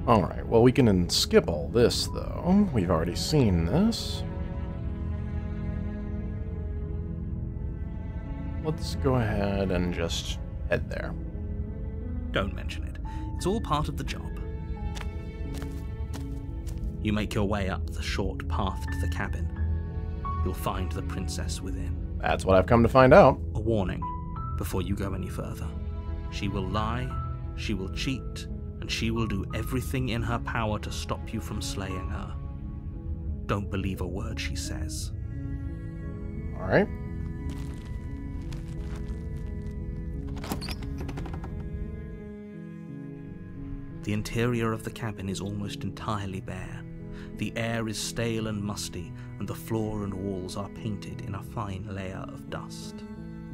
Alright, well we can skip all this, though. We've already seen this. Let's go ahead and just head there. Don't mention it. It's all part of the job. You make your way up the short path to the cabin. You'll find the princess within. That's what I've come to find out. A warning before you go any further. She will lie, she will cheat, and she will do everything in her power to stop you from slaying her. Don't believe a word she says. Alright. The interior of the cabin is almost entirely bare. The air is stale and musty, and the floor and walls are painted in a fine layer of dust.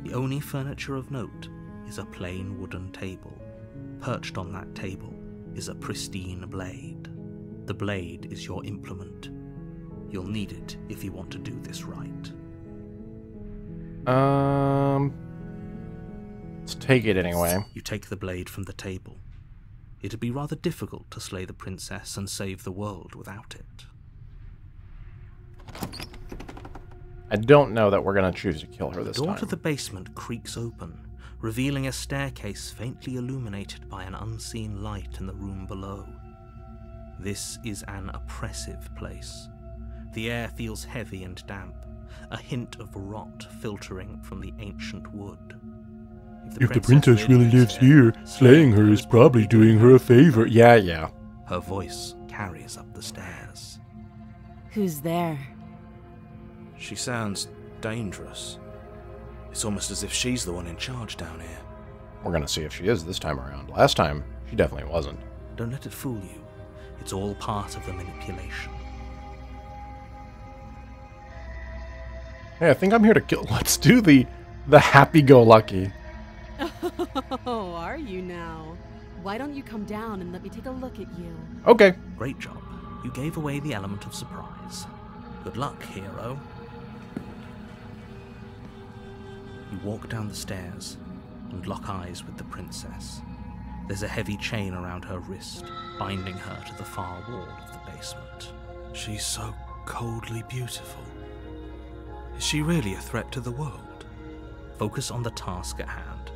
The only furniture of note is a plain wooden table. Perched on that table is a pristine blade. The blade is your implement. You'll need it if you want to do this right. Let's take it anyway. You take the blade from the table. It'd be rather difficult to slay the princess and save the world without it. I don't know that we're going to choose to kill her this time. The door to the basement creaks open, revealing a staircase faintly illuminated by an unseen light in the room below. This is an oppressive place. The air feels heavy and damp, a hint of rot filtering from the ancient wood. If the princess really lives here, slaying her is probably doing her a favor. Yeah. Her voice carries up the stairs. Who's there? She sounds dangerous. It's almost as if she's the one in charge down here. We're going to see if she is this time around. Last time, she definitely wasn't. Don't let it fool you. It's all part of the manipulation. Hey, I think I'm here to kill... Let's do the happy-go-lucky. Oh, are you now? Why don't you come down and let me take a look at you? Okay. Great job. You gave away the element of surprise. Good luck, hero. You walk down the stairs and lock eyes with the princess. There's a heavy chain around her wrist, binding her to the far wall of the basement. She's so coldly beautiful. Is she really a threat to the world? Focus on the task at hand.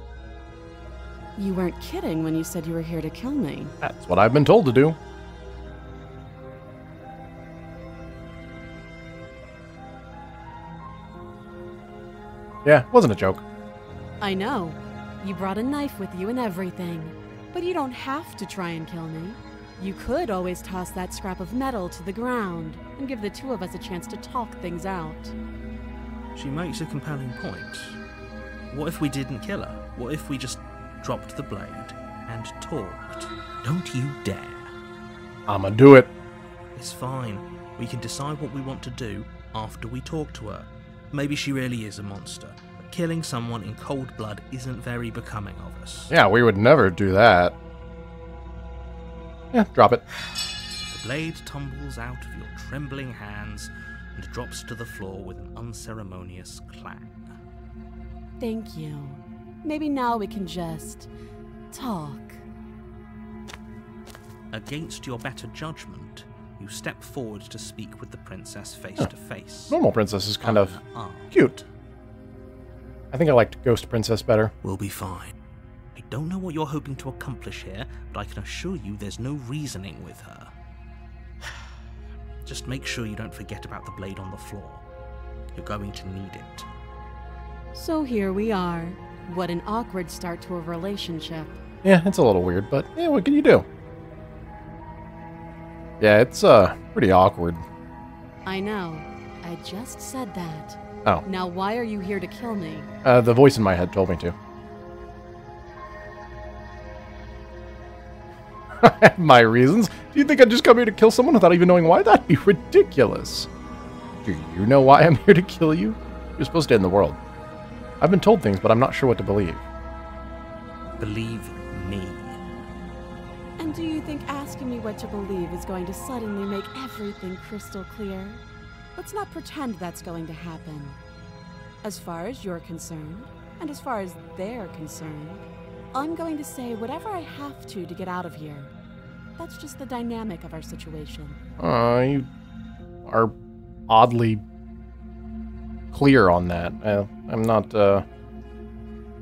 You weren't kidding when you said you were here to kill me. That's what I've been told to do. Yeah, wasn't a joke. I know. You brought a knife with you and everything. But you don't have to try and kill me. You could always toss that scrap of metal to the ground and give the two of us a chance to talk things out. She makes a compelling point. What if we didn't kill her? What if we just dropped the blade and talked? Don't you dare. I'ma do it. It's fine. We can decide what we want to do after we talk to her. Maybe she really is a monster, but killing someone in cold blood isn't very becoming of us. Yeah, we would never do that. Yeah, drop it. The blade tumbles out of your trembling hands and drops to the floor with an unceremonious clang. Thank you. Maybe now we can just talk. Against your better judgment, you step forward to speak with the princess face to face. Normal princess is kind of cute. I think I liked Ghost Princess better. We'll be fine. I don't know what you're hoping to accomplish here, but I can assure you there's no reasoning with her. Just make sure you don't forget about the blade on the floor. You're going to need it. So here we are. What an awkward start to a relationship. Yeah, it's a little weird, but yeah, what can you do? Yeah, it's pretty awkward. I know. I just said that. Oh. Now why are you here to kill me? The voice in my head told me to. I have my reasons. Do you think I'd just come here to kill someone without even knowing why? That'd be ridiculous. Do you know why I'm here to kill you? You're supposed to end the world. I've been told things, but I'm not sure what to believe. Believe me. And do you think asking me what to believe is going to suddenly make everything crystal clear? Let's not pretend that's going to happen. As far as you're concerned, and as far as they're concerned, I'm going to say whatever I have to get out of here. That's just the dynamic of our situation. You are oddly clear on that. I'm not,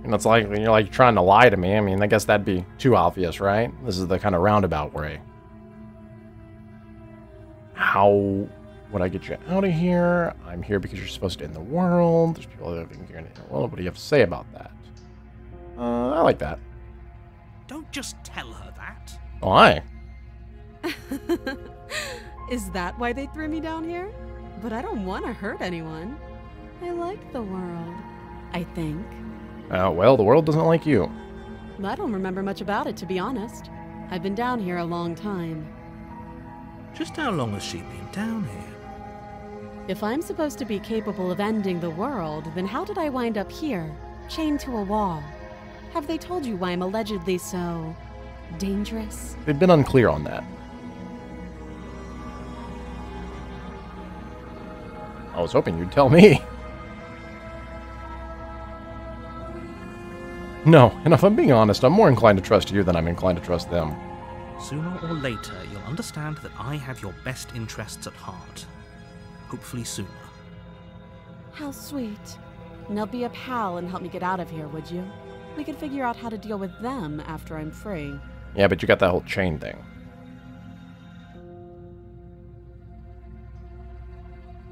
it's like you're like trying to lie to me. I mean, I guess that'd be too obvious, right? This is the kind of roundabout way. How would I get you out of here? I'm here because you're supposed to end the world. There's people living here in the world. What do you have to say about that? I like that. Don't just tell her that. Why? Is that why they threw me down here? But I don't want to hurt anyone. I like the world, I think. Well, the world doesn't like you. I don't remember much about it, to be honest. I've been down here a long time. Just how long has she been down here? If I'm supposed to be capable of ending the world, then how did I wind up here, chained to a wall? Have they told you why I'm allegedly so dangerous? They've been unclear on that. I was hoping you'd tell me. No, and if I'm being honest, I'm more inclined to trust you than I'm inclined to trust them. Sooner or later, you'll understand that I have your best interests at heart. Hopefully sooner. How sweet. Now be a pal and help me get out of here, would you? We could figure out how to deal with them after I'm free. Yeah, but you got that whole chain thing.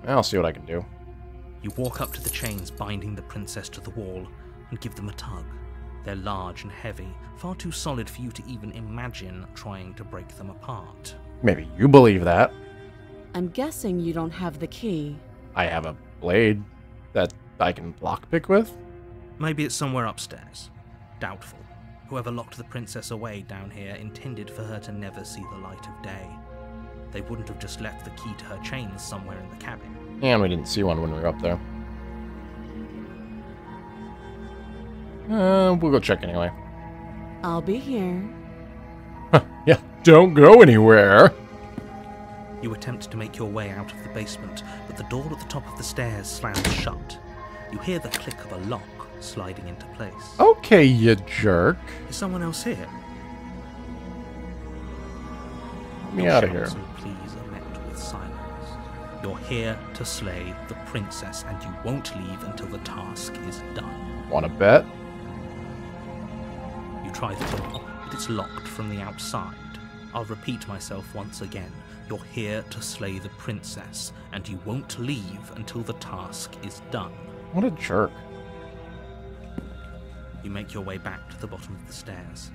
I'll see what I can do. You walk up to the chains binding the princess to the wall and give them a tug. They're large and heavy, far too solid for you to even imagine trying to break them apart. Maybe you believe that. I'm guessing you don't have the key. I have a blade that I can lockpick with. Maybe it's somewhere upstairs. Doubtful. Whoever locked the princess away down here intended for her to never see the light of day. They wouldn't have just left the key to her chains somewhere in the cabin. And we didn't see one when we were up there. We'll go check anyway. I'll be here. Yeah, don't go anywhere. You attempt to make your way out of the basement, but the door at the top of the stairs slams shut. You hear the click of a lock sliding into place. Okay, you jerk. Is someone else here? Get me out of here. Shouts and pleas are met with silence. You're here to slay the princess, and you won't leave until the task is done. Wanna bet? You try the door, but it's locked from the outside. I'll repeat myself once again. You're here to slay the princess, and you won't leave until the task is done. What a jerk. You make your way back to the bottom of the stairs.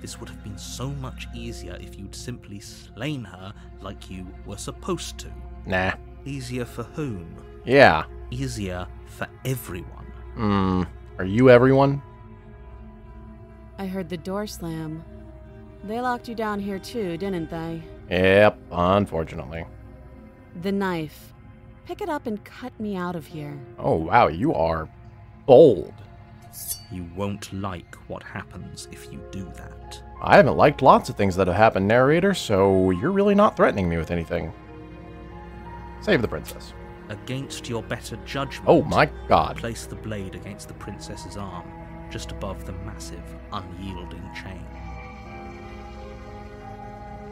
This would have been so much easier if you'd simply slain her like you were supposed to. Nah. Easier for whom? Yeah. Easier for everyone. Are you everyone? I heard the door slam. They locked you down here too, didn't they? Yep, unfortunately. The knife. Pick it up and cut me out of here. Oh, wow, you are bold. You won't like what happens if you do that. I haven't liked lots of things that have happened, narrator, so you're really not threatening me with anything. Save the princess. Against your better judgment, Oh my god. place the blade against the princess's arm, just above the massive, unyielding chain.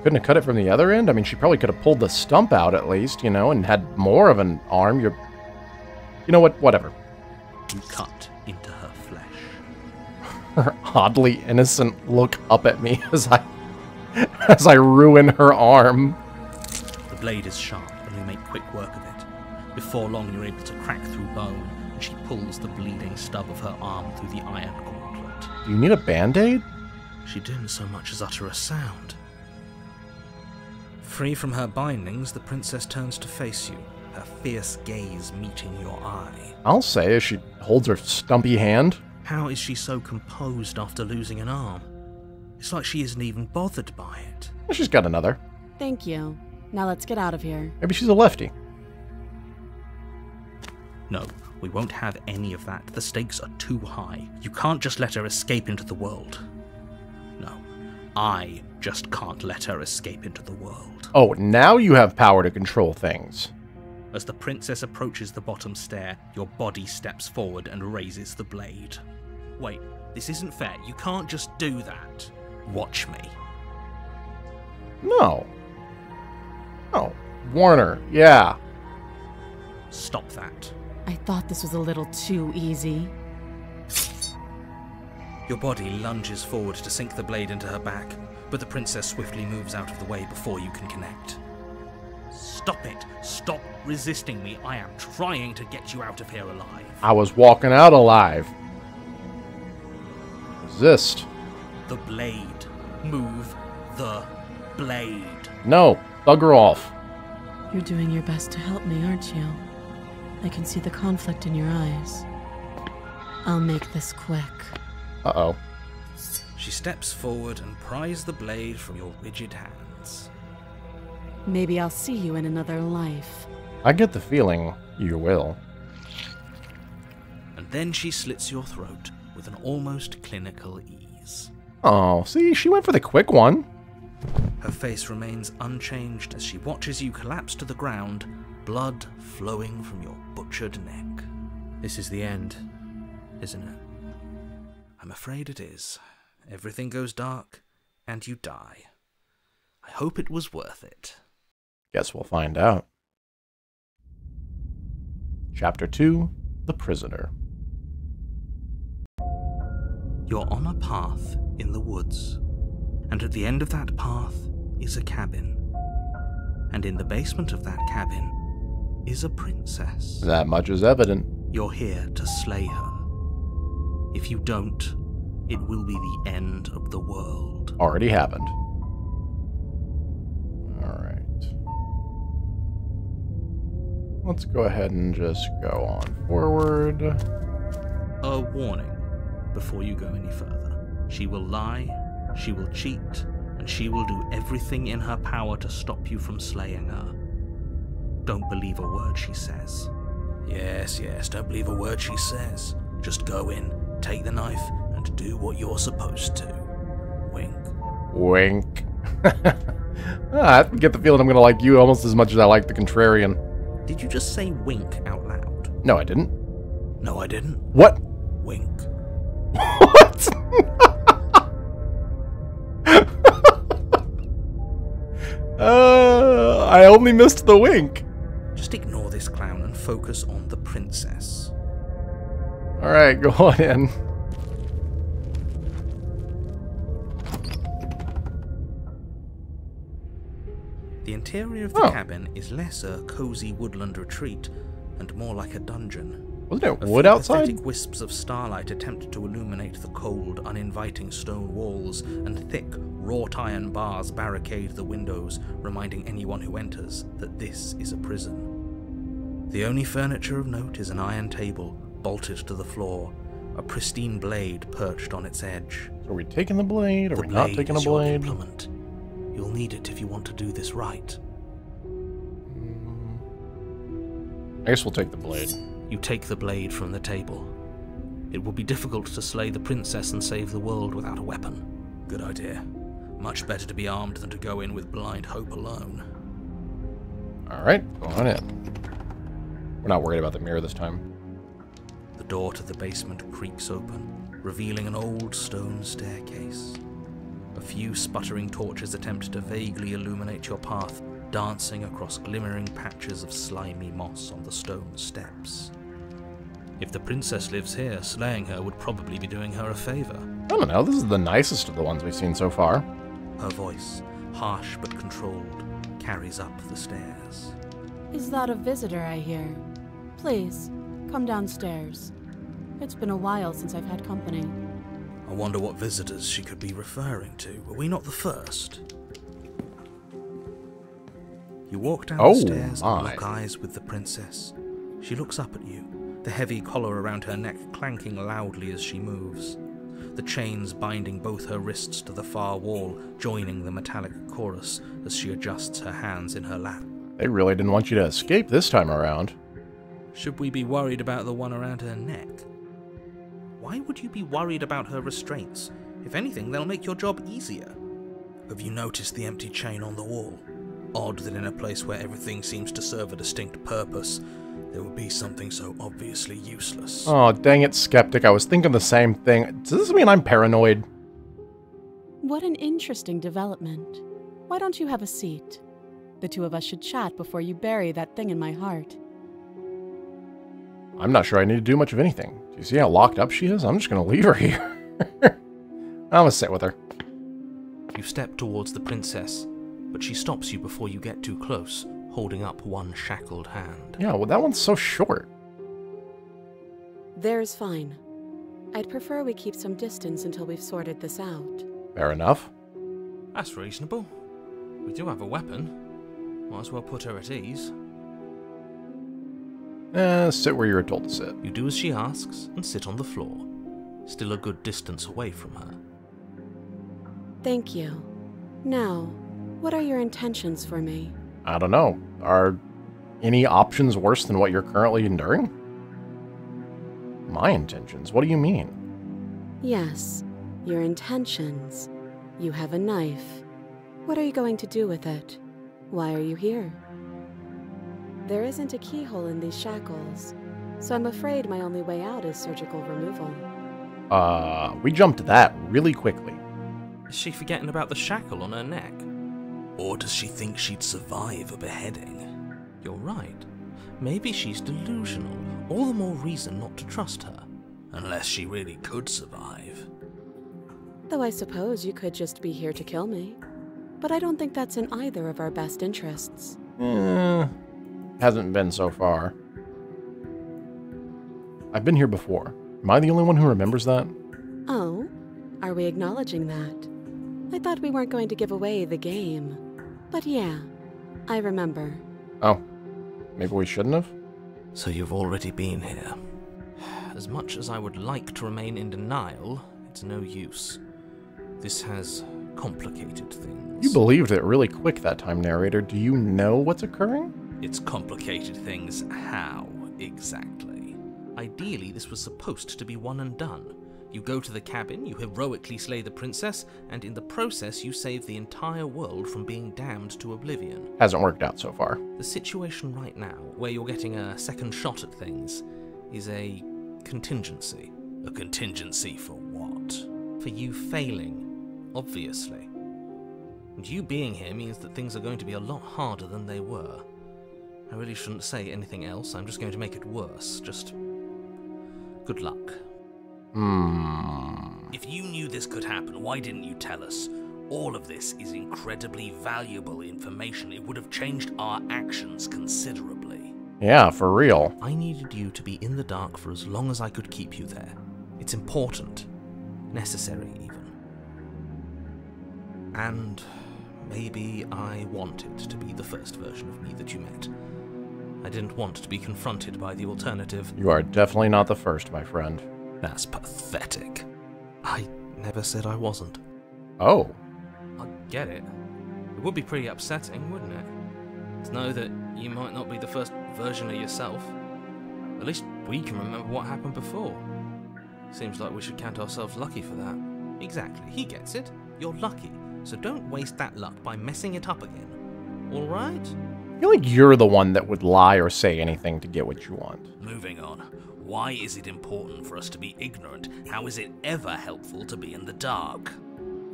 Couldn't have cut it from the other end? I mean, she probably could have pulled the stump out at least, you know, and had more of an arm. You know what? Whatever. You cut into her flesh. Her oddly innocent look up at me as I ruin her arm. The blade is sharp, and you make quick work of it. Before long, you're able to crack through bone, and she pulls the bleeding stub of her arm through the iron gauntlet. Do you need a band-aid? She didn't so much as utter a sound. Free from her bindings, the princess turns to face you, her fierce gaze meeting your eye. I'll say as she holds her stumpy hand. How is she so composed after losing an arm? It's like she isn't even bothered by it. She's got another. Thank you. Now let's get out of here. Maybe she's a lefty. No, we won't have any of that. The stakes are too high. You can't just let her escape into the world. No, I just can't let her escape into the world. Oh, now you have power to control things. As the princess approaches the bottom stair, your body steps forward and raises the blade. Wait, this isn't fair. You can't just do that. Watch me. No. No. Warner, yeah. Stop that. I thought this was a little too easy. Your body lunges forward to sink the blade into her back, but the princess swiftly moves out of the way before you can connect. Stop it! Stop resisting me! I am trying to get you out of here alive. I was walking out alive. Resist. The blade. Move the blade. No. Bugger off. You're doing your best to help me, aren't you? I can see the conflict in your eyes. I'll make this quick. Uh-oh. She steps forward and pries the blade from your rigid hands. Maybe I'll see you in another life. I get the feeling you will. And then she slits your throat with an almost clinical ease. Oh, see, she went for the quick one. Her face remains unchanged as she watches you collapse to the ground, blood flowing from your butchered neck. This is the end, isn't it? I'm afraid it is. Everything goes dark, and you die. I hope it was worth it. Guess we'll find out. Chapter 2, The Prisoner. You're on a path in the woods, and at the end of that path is a cabin. And in the basement of that cabin is a princess. That much is evident. You're here to slay her. If you don't, it will be the end of the world. Already happened. Alright. Let's go ahead and just go on forward. A warning before you go any further. She will lie, she will cheat, and she will do everything in her power to stop you from slaying her. Don't believe a word she says. Yes, don't believe a word she says. Just go in, take the knife, and do what you're supposed to. Wink. Wink. I get the feeling I'm gonna like you almost as much as I like the Contrarian. Did you just say wink out loud? No, I didn't. No, I didn't. What? Wink. What? I only missed the wink. Just ignore this clown and focus on the princess. Alright, go on in. The interior of the cabin is less a cozy woodland retreat and more like a dungeon. Wasn't it A wood few outside? pathetic wisps of starlight attempt to illuminate the cold, uninviting stone walls, and thick, wrought iron bars barricade the windows, reminding anyone who enters that this is a prison. The only furniture of note is an iron table, bolted to the floor, a pristine blade perched on its edge. Are we taking the blade? Are The we not blade taking a is your blade? implement. You'll need it if you want to do this right. I guess we'll take the blade. You take the blade from the table. It will be difficult to slay the princess and save the world without a weapon. Good idea. Much better to be armed than to go in with blind hope alone. Alright, go on in. We're not worried about the mirror this time. The door to the basement creaks open, revealing an old stone staircase. A few sputtering torches attempt to vaguely illuminate your path, dancing across glimmering patches of slimy moss on the stone steps. If the princess lives here, slaying her would probably be doing her a favor. I don't know, this is the nicest of the ones we've seen so far. Her voice, harsh but controlled, carries up the stairs. Is that a visitor I hear? Please, come downstairs. It's been a while since I've had company. I wonder what visitors she could be referring to. Were we not the first? You walk down the stairs and lock eyes with the princess. She looks up at you, the heavy collar around her neck clanking loudly as she moves. The chains binding both her wrists to the far wall, joining the metallic chorus as she adjusts her hands in her lap. They really didn't want you to escape this time around. Should we be worried about the one around her neck? Why would you be worried about her restraints? If anything, they'll make your job easier. Have you noticed the empty chain on the wall? Odd that in a place where everything seems to serve a distinct purpose, there would be something so obviously useless. Oh, dang it, Skeptic. I was thinking the same thing. Does this mean I'm paranoid? What an interesting development. Why don't you have a seat? The two of us should chat before you bury that thing in my heart. I'm not sure I need to do much of anything. Do you see how locked up she is? I'm just going to leave her here. I'm going to sit with her. You step towards the princess, but she stops you before you get too close, holding up one shackled hand. Yeah, well, that one's so short. There's fine. I'd prefer we keep some distance until we've sorted this out. Fair enough. That's reasonable. We do have a weapon. Might as well put her at ease. Sit where you were told to sit. You do as she asks and sit on the floor, still a good distance away from her. Thank you. Now, what are your intentions for me? I don't know. Are any options worse than what you're currently enduring? My intentions? What do you mean? Yes, your intentions. You have a knife. What are you going to do with it? Why are you here? There isn't a keyhole in these shackles, so I'm afraid my only way out is surgical removal. We jumped to that really quickly. Is she forgetting about the shackle on her neck? Or does she think she'd survive a beheading? You're right. Maybe she's delusional. All the more reason not to trust her. Unless she really could survive. Though I suppose you could just be here to kill me. But I don't think that's in either of our best interests. Hasn't been so far. I've been here before. Am I the only one who remembers that? Oh? Are we acknowledging that? I thought we weren't going to give away the game. But yeah, I remember. Oh. Maybe we shouldn't have? So you've already been here. As much as I would like to remain in denial, it's no use. This has complicated things. You believed it really quick that time, narrator. Do you know what's occurring? It's complicated things how, exactly? Ideally, this was supposed to be one and done. You go to the cabin, you heroically slay the princess, and in the process you save the entire world from being damned to oblivion. Hasn't worked out so far. The situation right now, where you're getting a second shot at things, is a contingency. A contingency for what? For you failing, obviously. And you being here means that things are going to be a lot harder than they were. I really shouldn't say anything else, I'm just going to make it worse. Just good luck. If you knew this could happen, why didn't you tell us? All of this is incredibly valuable information. It would have changed our actions considerably. Yeah, for real. I needed you to be in the dark for as long as I could keep you there. It's important. Necessary, even. And maybe I wanted to be the first version of me that you met. I didn't want to be confronted by the alternative. You are definitely not the first, my friend. That's pathetic. I never said I wasn't. Oh. I get it. It would be pretty upsetting, wouldn't it? To know that you might not be the first version of yourself. At least we can remember what happened before. Seems like we should count ourselves lucky for that. Exactly, he gets it. You're lucky, so don't waste that luck by messing it up again. Alright? I feel like you're the one that would lie or say anything to get what you want. Moving on. Why is it important for us to be ignorant? How is it ever helpful to be in the dark?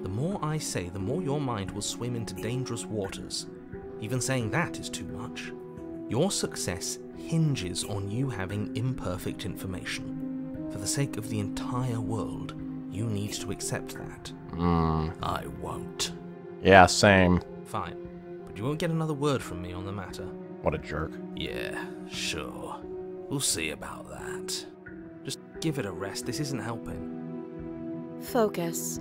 The more I say, the more your mind will swim into dangerous waters. Even saying that is too much. Your success hinges on you having imperfect information. For the sake of the entire world, you need to accept that. I won't. Yeah, same. Fine, but you won't get another word from me on the matter. What a jerk. Yeah, sure. We'll see about that. Just give it a rest, this isn't helping. Focus.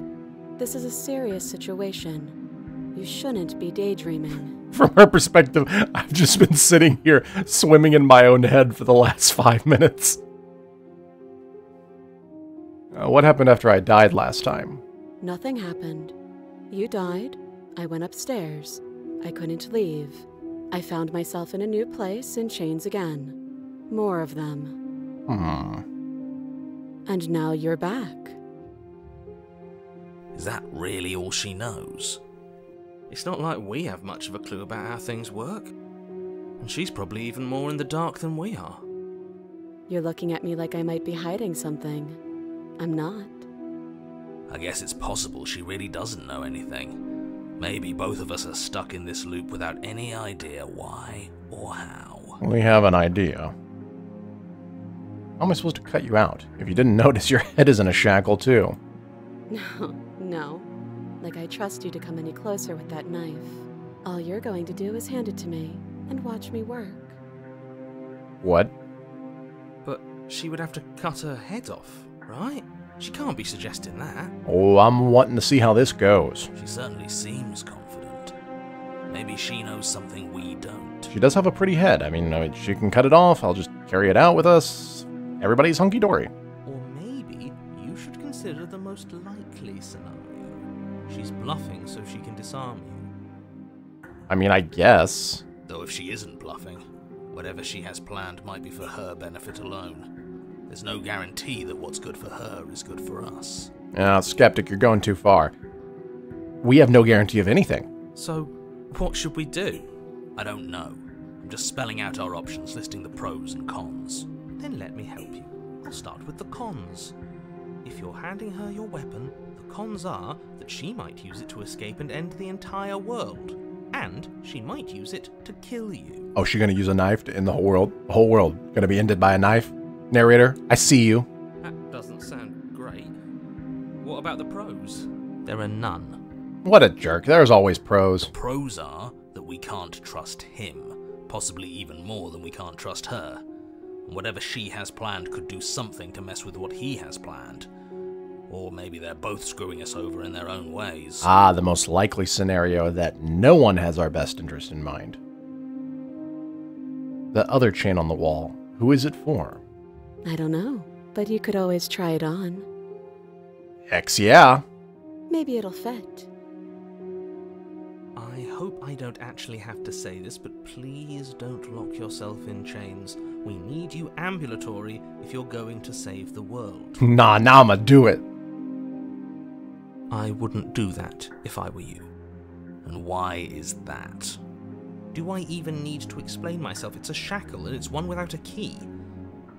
This is a serious situation. You shouldn't be daydreaming. From her perspective, I've just been sitting here swimming in my own head for the last 5 minutes. What happened after I died last time? Nothing happened. You died. I went upstairs. I couldn't leave. I found myself in a new place in chains again. More of them. And now you're back. Is that really all she knows? It's not like we have much of a clue about how things work. And she's probably even more in the dark than we are. You're looking at me like I might be hiding something. I'm not. I guess it's possible she really doesn't know anything. Maybe both of us are stuck in this loop without any idea why or how. We have an idea. How am I supposed to cut you out? If you didn't notice, your head is in a shackle, too. No. Like I trust you to come any closer with that knife. All you're going to do is hand it to me and watch me work. What? But she would have to cut her head off, right? She can't be suggesting that. Oh, I'm wanting to see how this goes. She certainly seems confident. Maybe she knows something we don't. She does have a pretty head. I mean, she can cut it off. I'll just carry it out with us. Everybody's hunky-dory. Or maybe you should consider the most likely scenario. She's bluffing so she can disarm you. I mean, I guess. Though if she isn't bluffing, whatever she has planned might be for her benefit alone. There's no guarantee that what's good for her is good for us. Skeptic, you're going too far. We have no guarantee of anything. So, what should we do? I don't know. I'm just spelling out our options, listing the pros and cons. Then let me help you. I'll start with the cons. If you're handing her your weapon, the cons are that she might use it to escape and end the entire world. And she might use it to kill you. Oh, she's gonna use a knife to end the whole world? The whole world gonna be ended by a knife? Narrator, I see you. That doesn't sound great. What about the pros? There are none. What a jerk. There's always pros. Pros are that we can't trust him, possibly even more than we can't trust her. And whatever she has planned could do something to mess with what he has planned. Or maybe they're both screwing us over in their own ways. Ah, the most likely scenario that no one has our best interest in mind. The other chain on the wall, who is it for? I don't know, but you could always try it on. Hex yeah. Maybe it'll fit. I hope I don't actually have to say this, but please don't lock yourself in chains. We need you ambulatory if you're going to save the world. Nah, I'ma do it. I wouldn't do that if I were you. And why is that? Do I even need to explain myself? It's a shackle and it's one without a key.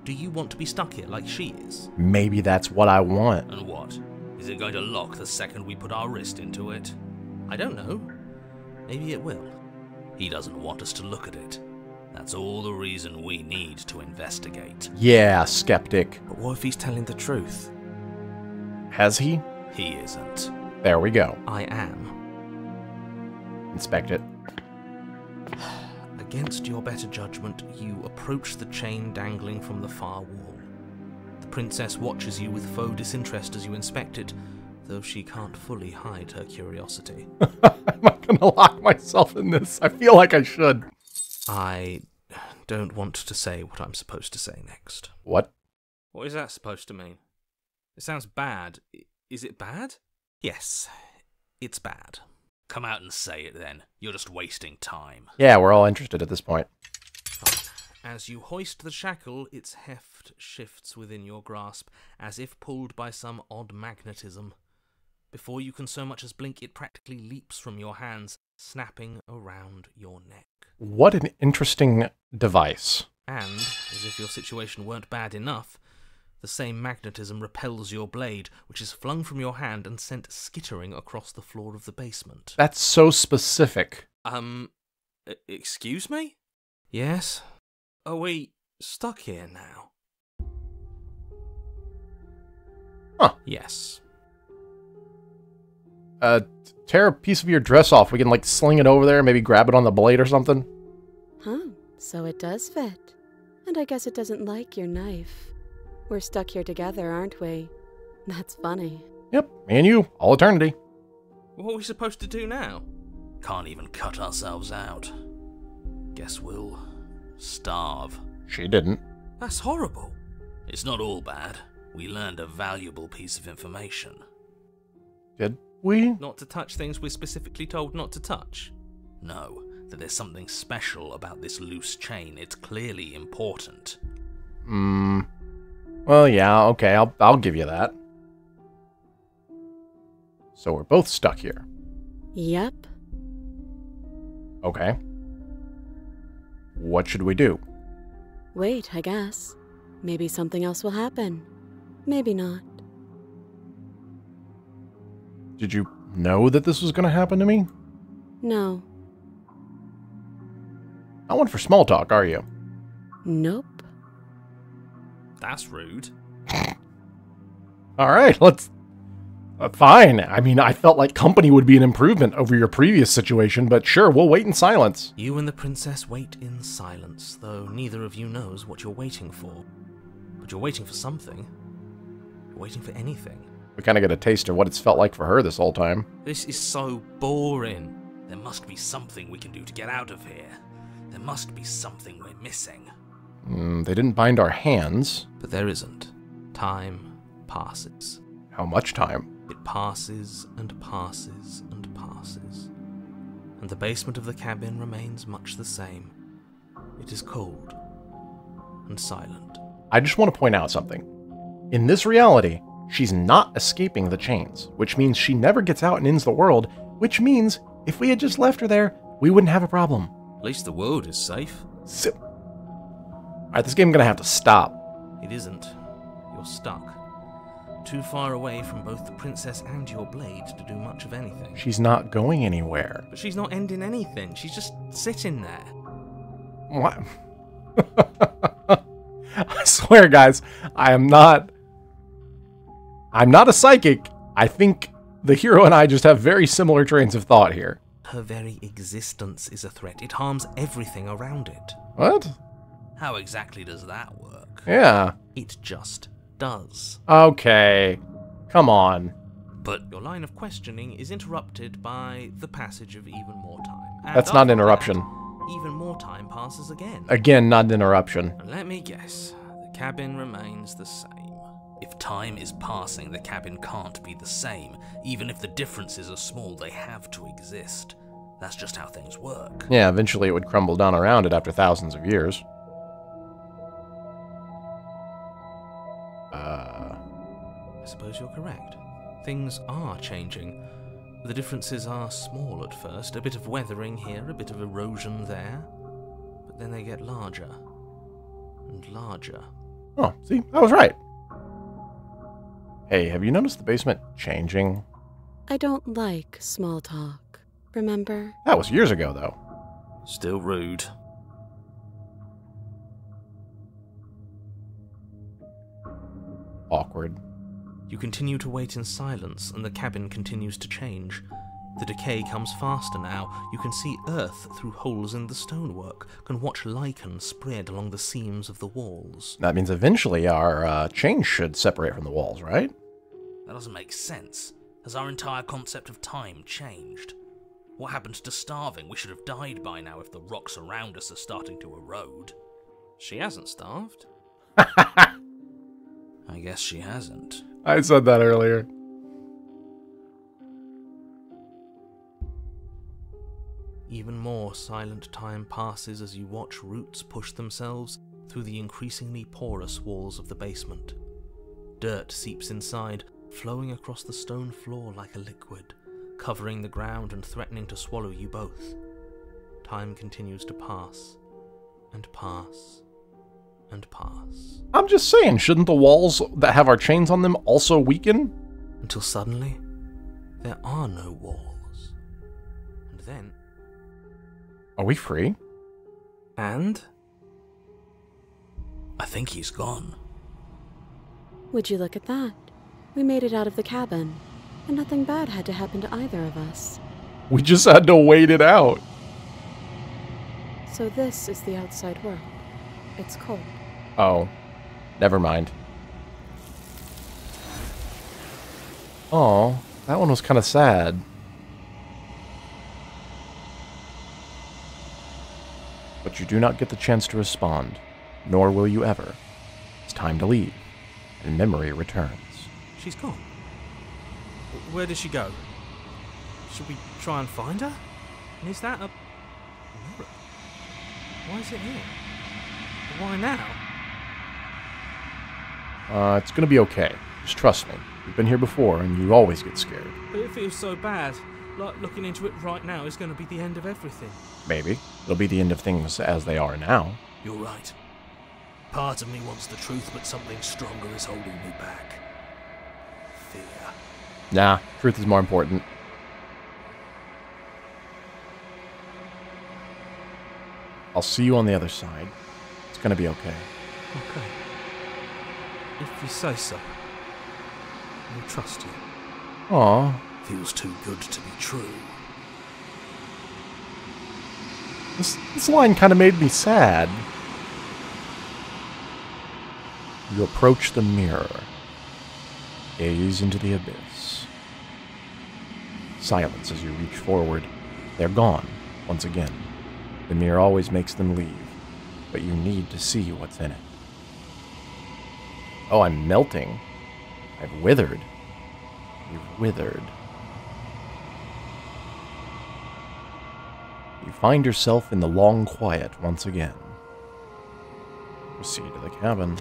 Do you want to be stuck here like she is? Maybe that's what I want. And what? Is it going to lock the second we put our wrist into it? I don't know. Maybe it will. He doesn't want us to look at it. That's all the reason we need to investigate. Yeah, skeptic. But what if he's telling the truth? Has he? He isn't. There we go. I am. Inspect it. Against your better judgment, you approach the chain dangling from the far wall. The princess watches you with faux disinterest as you inspect it, though she can't fully hide her curiosity. I'm not gonna lock myself in this. I feel like I should. I don't want to say what I'm supposed to say next. What? What is that supposed to mean? It sounds bad. Is it bad? Yes, it's bad. Come out and say it then. You're just wasting time. Yeah, we're all interested at this point. As you hoist the shackle, its heft shifts within your grasp, as if pulled by some odd magnetism. Before you can so much as blink, it practically leaps from your hands, snapping around your neck. What an interesting device. And, as if your situation weren't bad enough, the same magnetism repels your blade, which is flung from your hand and sent skittering across the floor of the basement. That's so specific. Excuse me? Yes? Are we stuck here now? Huh. Yes. Tear a piece of your dress off. We can, like, sling it over there, maybe grab it on the blade or something. Huh, so it does fit. And I guess it doesn't like your knife. We're stuck here together, aren't we? That's funny. Yep, me and you, all eternity. What are we supposed to do now? Can't even cut ourselves out. Guess we'll starve. She didn't. That's horrible. It's not all bad. We learned a valuable piece of information. Did we? Not to touch things we're specifically told not to touch. No, that there's something special about this loose chain. It's clearly important. Well, yeah, okay, I'll give you that. So we're both stuck here. Yep. Okay. What should we do? Wait, I guess. Maybe something else will happen. Maybe not. Did you know that this was going to happen to me? No. Not one for small talk, are you? Nope. That's rude. All right, let's... fine. I mean, I felt like company would be an improvement over your previous situation, but sure, we'll wait in silence. You and the princess wait in silence, though neither of you knows what you're waiting for. But you're waiting for something. You're waiting for anything. We kind of get a taste of what it's felt like for her this whole time. This is so boring. There must be something we can do to get out of here. There must be something we're missing. They didn't bind our hands. But there isn't. Time passes. How much time? It passes and passes and passes. And the basement of the cabin remains much the same. It is cold and silent. I just want to point out something. In this reality, she's not escaping the chains, which means she never gets out and ends the world, which means if we had just left her there, we wouldn't have a problem. At least the world is safe. Alright, this game's gonna have to stop. It isn't. You're stuck. Too far away from both the princess and your blade to do much of anything. She's not going anywhere. But she's not ending anything. She's just sitting there. What? I swear, guys, I'm not a psychic. I think the hero and I just have very similar trains of thought here. Her very existence is a threat. It harms everything around it. What? How exactly does that work? Yeah. It just does. Okay. Come on. But Your line of questioning is interrupted by the passage of even more time. And That's not an after interruption. that, even more time passes again. Again, not an interruption. And let me guess, the cabin remains the same. if time is passing, the cabin can't be the same. Even if the differences are small, they have to exist. That's just how things work. Yeah, eventually it would crumble down around it after thousands of years. I suppose you're correct. Things are changing. The differences are small at first. A bit of weathering here, a bit of erosion there. But then they get larger and larger. Oh, see, I was right. Hey, have you noticed the basement changing? I don't like small talk, remember? That was years ago, though. Still rude. Awkward. You continue to wait in silence, and the cabin continues to change. The decay comes faster now. You can see earth through holes in the stonework, can watch lichen spread along the seams of the walls. That means eventually our chains should separate from the walls, right? That doesn't make sense. Has our entire concept of time changed? What happened to starving? We should have died by now if the rocks around us are starting to erode. She hasn't starved. I guess she hasn't. I said that earlier. Even more silent time passes as you watch roots push themselves through the increasingly porous walls of the basement. Dirt seeps inside, flowing across the stone floor like a liquid, covering the ground and threatening to swallow you both. Time continues to pass, and pass, and pass. I'm just saying, shouldn't the walls that have our chains on them also weaken? Until suddenly, there are no walls. And then... Are we free? And? I think he's gone. Would you look at that? We made it out of the cabin, and nothing bad had to happen to either of us. We just had to wait it out. So this is the outside world. It's cold. Oh, never mind. Oh, that one was kind of sad. But you do not get the chance to respond, nor will you ever. It's time to leave, and memory returns. She's gone. Where did she go? Should we try and find her? And is that a mirror? Why is it here? Why now? It's gonna be okay. Just trust me. You've been here before, and you always get scared. But it feels so bad. Like looking into it right now is going to be the end of everything. Maybe. It'll be the end of things as they are now. You're right. Part of me wants the truth, but something stronger is holding me back. Fear. Nah, truth is more important. I'll see you on the other side. It's gonna be okay. Okay. If you say so. I'll trust you. Aw. Feels too good to be true. This line kind of made me sad. You approach the mirror. Gaze into the abyss. Silence as you reach forward. They're gone, once again. The mirror always makes them leave, but you need to see what's in it. Oh, I'm melting. I've withered. You've withered. You find yourself in the long quiet once again. Proceed to the cabin.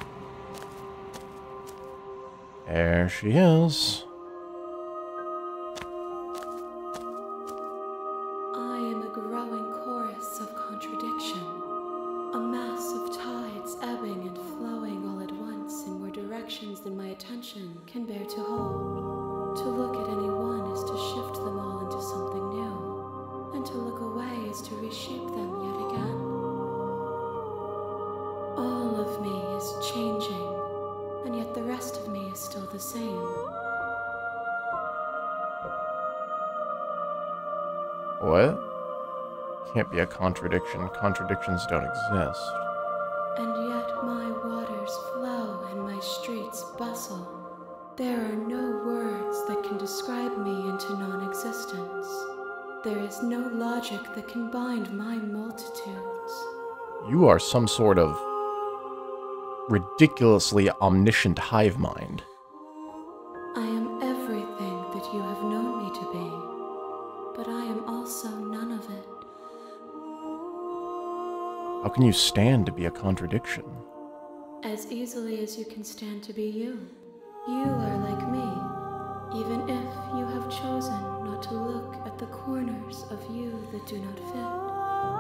There she is. I am a growing chorus of contradiction, a mass of tides ebbing and flowing all at once in more directions than my attention can bear to hold. To look at any one is to shift them all into something new, and to look away is to reshape them yet again. All of me is changing, and yet the rest of me is still the same. What? Can't be a contradiction. Contradictions don't exist. And yet my waters flow and my streets bustle. There are no words that can describe me into non-existence. There is no logic that can bind my multitudes. You are some sort of ridiculously omniscient hive mind. I am everything that you have known me to be, but I am also none of it. How can you stand to be a contradiction? As easily as you can stand to be you. You are like me, even if you have chosen not to look at the corners of you that do not fit.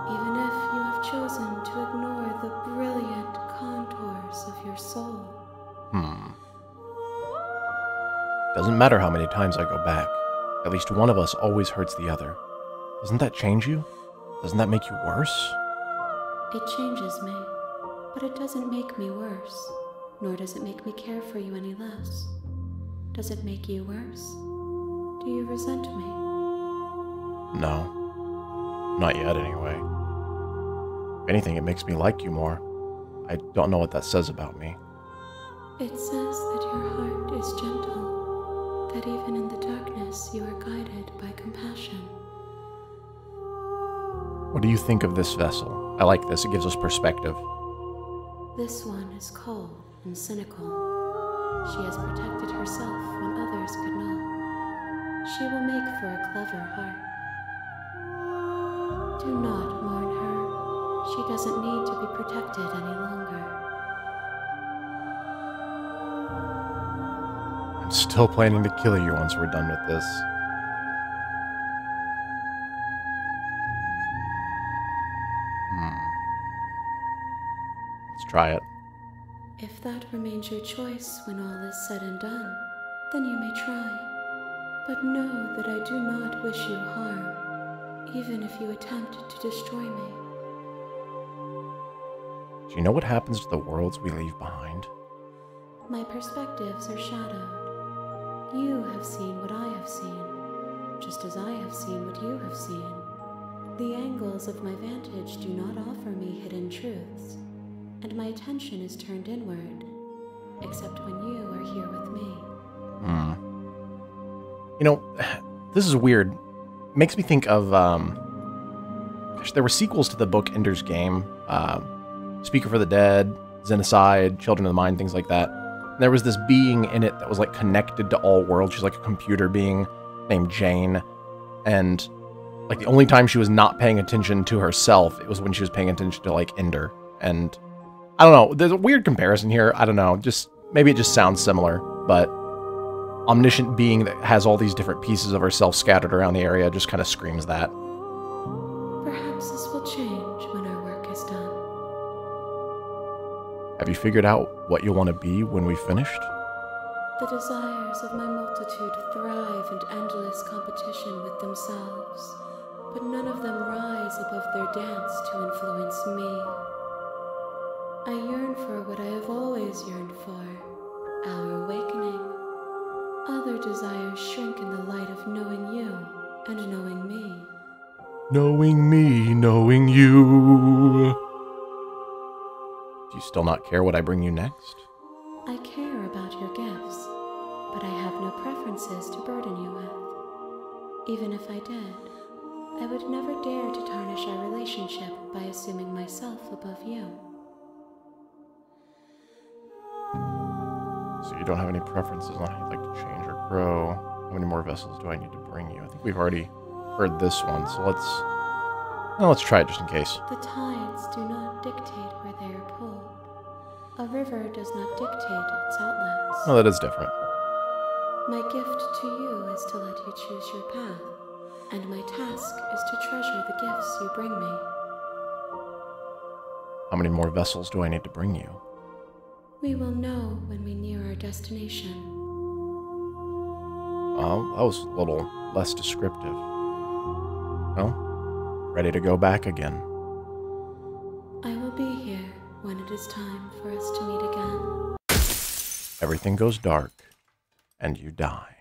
Even if you have chosen to ignore the brilliant contours of your soul. Doesn't matter how many times I go back. At least one of us always hurts the other. Doesn't that change you? Doesn't that make you worse? It changes me, but it doesn't make me worse, nor does it make me care for you any less. Does it make you worse? Do you resent me? No. Not yet, anyway. If anything, it makes me like you more. I don't know what that says about me. It says that your heart is gentle, that even in the darkness you are guided by compassion. What do you think of this vessel? I like this, it gives us perspective. This one is cold and cynical. She has protected herself when others could not. She will make for a clever heart. Do not mourn her. She doesn't need to be protected any longer. I'm still planning to kill you once we're done with this. Let's try it. If that remains your choice when all is said and done, then you may try. But know that I do not wish you harm, even if you attempt to destroy me. Do you know what happens to the worlds we leave behind? My perspectives are shadowed. You have seen what I have seen, just as I have seen what you have seen. The angles of my vantage do not offer me hidden truths, and my attention is turned inward, except when you are here with me. You know, this is weird. Makes me think of, gosh, there were sequels to the book Ender's Game. Speaker for the Dead, Xenocide, Children of the Mind, things like that. And there was this being in it that was like connected to all worlds. She's like a computer being named Jane. And like the only time she was not paying attention to herself, it was when she was paying attention to like Ender. And I don't know, there's a weird comparison here. I don't know, just maybe it just sounds similar, but omniscient being that has all these different pieces of herself scattered around the area just kind of screams that. Perhaps this will change when our work is done. Have you figured out what you want to be when we've finished? The desires of my multitude thrive in endless competition with themselves, but none of them rise above their dance to influence me. I yearn for what I have always yearned for, our awakening. Other desires shrink in the light of knowing you and knowing me. Knowing me, knowing you. Do you still not care what I bring you next? I care about your gifts, but I have no preferences to burden you with. Even if I did, I would never dare to tarnish our relationship by assuming myself above you. So you don't have any preferences on how you'd like to change or grow. How many more vessels do I need to bring you? I think we've already heard this one, so let's try it just in case. The tides do not dictate where they are pulled. A river does not dictate its outlets. Oh, that is different. My gift to you is to let you choose your path, and my task is to treasure the gifts you bring me. How many more vessels do I need to bring you? We will know when we near our destination. Oh, that was a little less descriptive. Well, ready to go back again. I will be here when it is time for us to meet again. Everything goes dark, and you die.